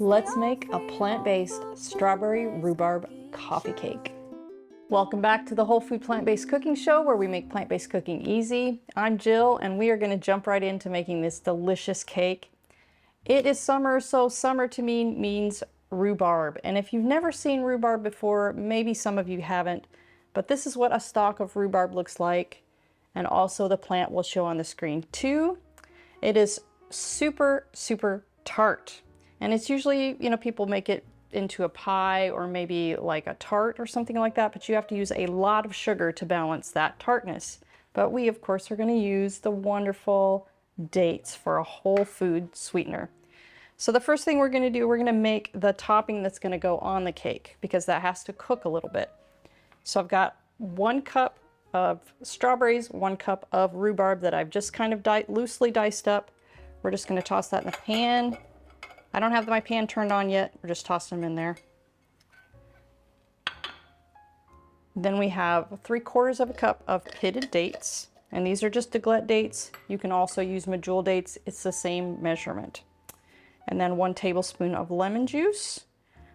Let's make a plant-based strawberry rhubarb coffee cake. Welcome back to the Whole Food Plant-Based Cooking Show, where we make plant-based cooking easy. I'm Jill, and we are going to jump right into making this delicious cake. It is summer, so summer to me means rhubarb. And if you've never seen rhubarb before, maybe some of you haven't, but this is what a stalk of rhubarb looks like. And also the plant will show on the screen too. It is super, super tart. And it's usually, people make it into a pie or maybe like a tart or something like that, but you have to use a lot of sugar to balance that tartness. But we, of course, are going to use the wonderful dates for a whole food sweetener. So the first thing we're going to do, we're going to make the topping that's going to go on the cake, because that has to cook a little bit. So I've got 1 cup of strawberries, 1 cup of rhubarb that I've just kind of loosely diced up. We're just going to toss that in the pan. I don't have my pan turned on yet. We're just tossing them in there. Then we have 3/4 of a cup of pitted dates. And these are just Deglette dates. You can also use medjool dates. It's the same measurement. And then 1 tablespoon of lemon juice.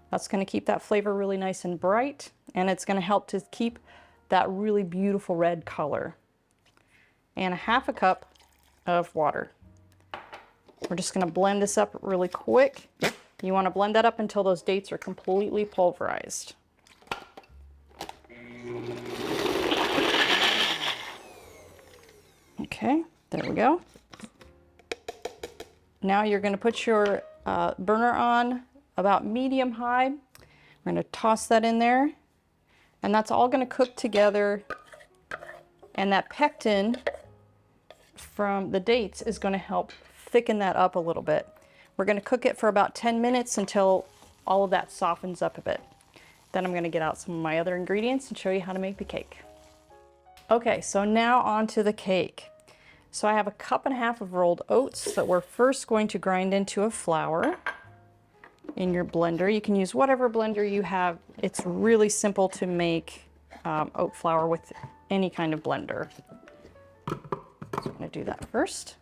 That's going to keep that flavor really nice and bright. And it's going to help to keep that really beautiful red color. And 1/2 cup of water. We're just going to blend this up really quick. You want to blend that up until those dates are completely pulverized. Okay, there we go. Now you're going to put your burner on about medium high. We're going to toss that in there. And that's all going to cook together. And that pectin from the dates is going to help thicken that up a little bit. We're going to cook it for about 10 minutes until all of that softens up a bit. Then I'm going to get out some of my other ingredients and show you how to make the cake. Okay, so now on to the cake. So I have 1.5 cups of rolled oats that we're first going to grind into a flour in your blender. You can use whatever blender you have. It's really simple to make oat flour with any kind of blender. So I'm going to do that first.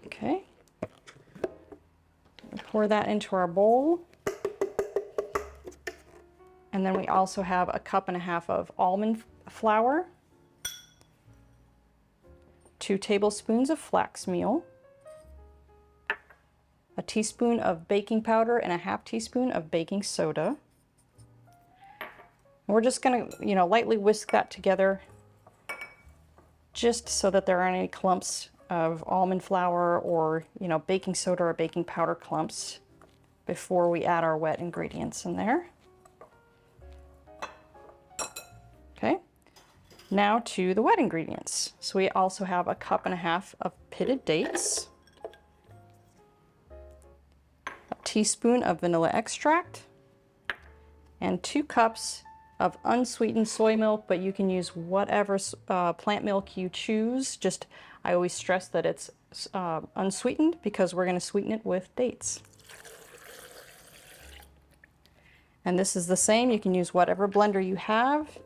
Okay, pour that into our bowl. And then we also have 1.5 cups of almond flour, 2 tablespoons of flax meal, 1 teaspoon of baking powder, and 1/2 teaspoon of baking soda. And we're just going to, lightly whisk that together just so that there aren't any clumps of almond flour or, baking soda or baking powder clumps before we add our wet ingredients in there. Okay, now to the wet ingredients. So we also have 1.5 cups of pitted dates, 1 teaspoon of vanilla extract, and 2 cups of unsweetened soy milk, but you can use whatever plant milk you choose. Just, I always stress that it's unsweetened because we're going to sweeten it with dates. And this is the same. You can use whatever blender you have.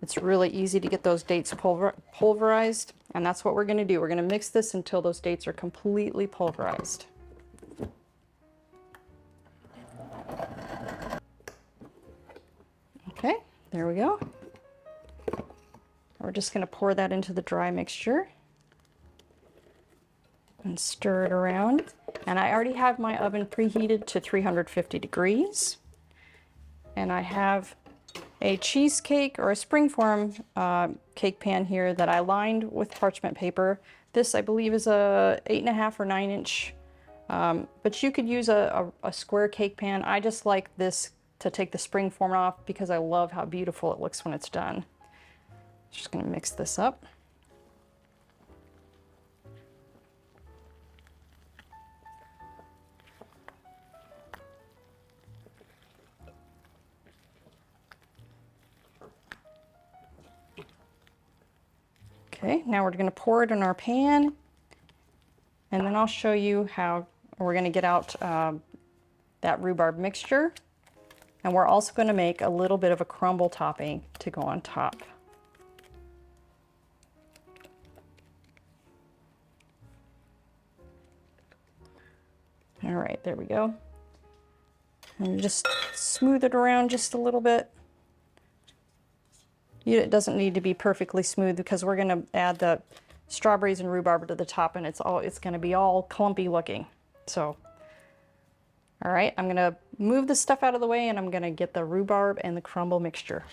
It's really easy to get those dates pulverized, and that's what we're going to do. We're going to mix this until those dates are completely pulverized. Okay, there we go. We're just going to pour that into the dry mixture and stir it around. And I already have my oven preheated to 350 degrees. And I have a cheesecake or a springform cake pan here that I lined with parchment paper. This, I believe, is a 8.5 or 9 inch, but you could use a square cake pan. I just like this to take the springform off because I love how beautiful it looks when it's done. Just going to mix this up. Okay, now we're going to pour it in our pan, and then I'll show you how we're going to get out that rhubarb mixture. And we're also going to make a little bit of a crumble topping to go on top. All right, there we go. And just smooth it around just a little bit. It doesn't need to be perfectly smooth because we're going to add the strawberries and rhubarb to the top, and it's going to be all clumpy looking. So, all right, I'm going to move this stuff out of the way, and I'm going to get the rhubarb and the crumble mixture.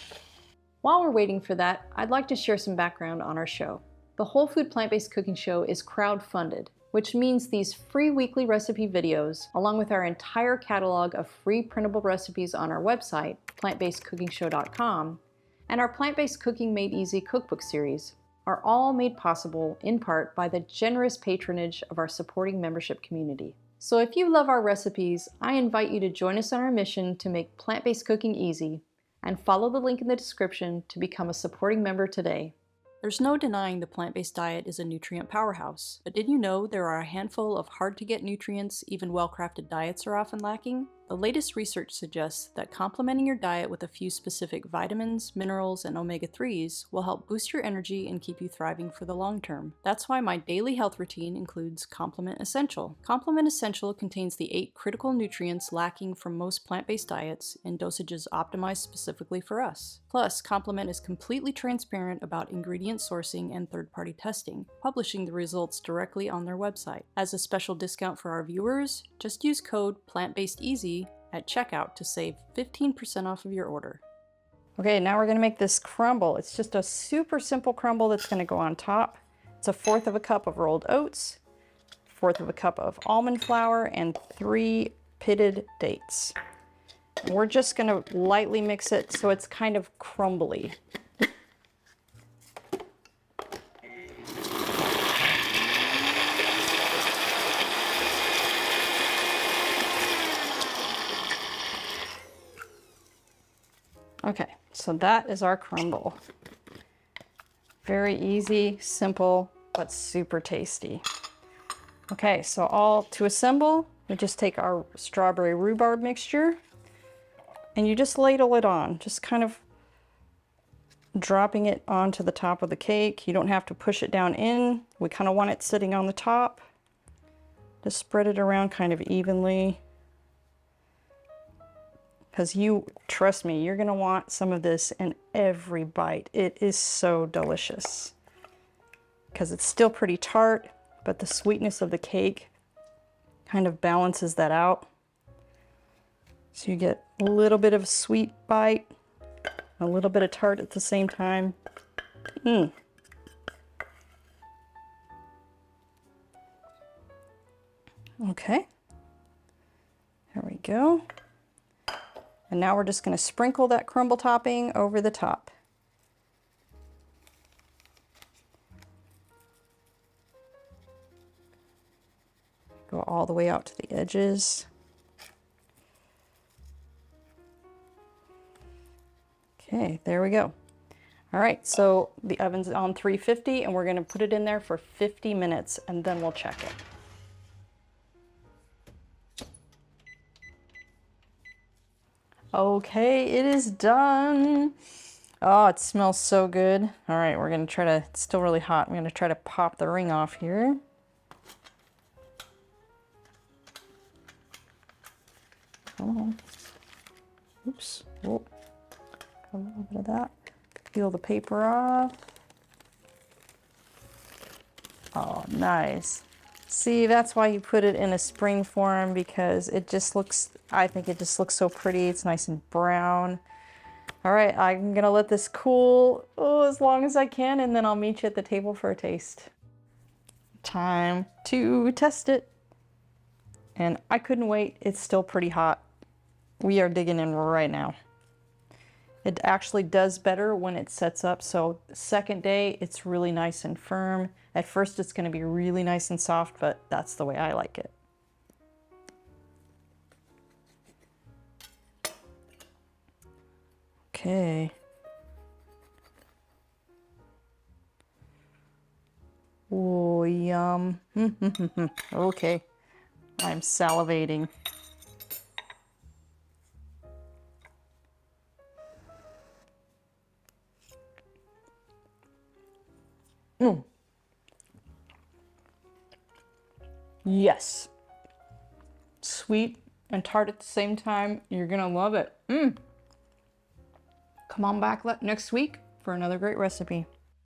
While we're waiting for that, I'd like to share some background on our show. The Whole Food Plant-Based Cooking Show is crowd-funded, which means these free weekly recipe videos, along with our entire catalog of free printable recipes on our website, plantbasedcookingshow.com, and our Plant-Based Cooking Made Easy cookbook series, are all made possible in part by the generous patronage of our supporting membership community. So if you love our recipes, I invite you to join us on our mission to make plant-based cooking easy, and follow the link in the description to become a supporting member today. There's no denying the plant-based diet is a nutrient powerhouse, but did you know there are a handful of hard-to-get nutrients even well-crafted diets are often lacking? The latest research suggests that complementing your diet with a few specific vitamins, minerals, and omega-3s will help boost your energy and keep you thriving for the long term. That's why my daily health routine includes Complement Essential. Complement Essential contains the 8 critical nutrients lacking from most plant-based diets in dosages optimized specifically for us. Plus, Complement is completely transparent about ingredient sourcing and third-party testing, publishing the results directly on their website. As a special discount for our viewers, just use code PLANTBASEDEASY at checkout to save 15% off of your order. Okay, now we're going to make this crumble. It's just a super simple crumble that's going to go on top. It's 1/4 cup of rolled oats, 1/4 cup of almond flour, and 3 pitted dates. And we're just going to lightly mix it so it's kind of crumbly. Okay, so that is our crumble. Very easy, simple, but super tasty. Okay, so all to assemble, we just take our strawberry rhubarb mixture and you just ladle it on, just kind of dropping it onto the top of the cake. You don't have to push it down in. We kind of want it sitting on the top. Just spread it around kind of evenly. Because trust me, you're going to want some of this in every bite. It is so delicious. Because it's still pretty tart, but the sweetness of the cake kind of balances that out. So you get a little bit of a sweet bite, a little bit of tart at the same time. Okay. There we go. And now we're just going to sprinkle that crumble topping over the top. Go all the way out to the edges. Okay, there we go. All right, so the oven's on 350 and we're going to put it in there for 50 minutes and then we'll check it. Okay, it is done. Oh, it smells so good. All right, we're gonna try to, it's still really hot. I'm gonna try to pop the ring off here. Come on. Oops. Oh, a little bit of that. Peel the paper off. Oh, nice. See, that's why you put it in a spring form, because it just looks, I think it just looks so pretty. It's nice and brown. All right, I'm gonna let this cool as long as I can, and then I'll meet you at the table for a taste. Time to test it. And I couldn't wait. It's still pretty hot. We are digging in right now. It actually does better when it sets up. So the second day, it's really nice and firm. At first, it's gonna be really nice and soft, but that's the way I like it. Okay. Oh, yum. Okay. I'm salivating. Yes. Sweet and tart at the same time. You're gonna love it. Come on back next week for another great recipe.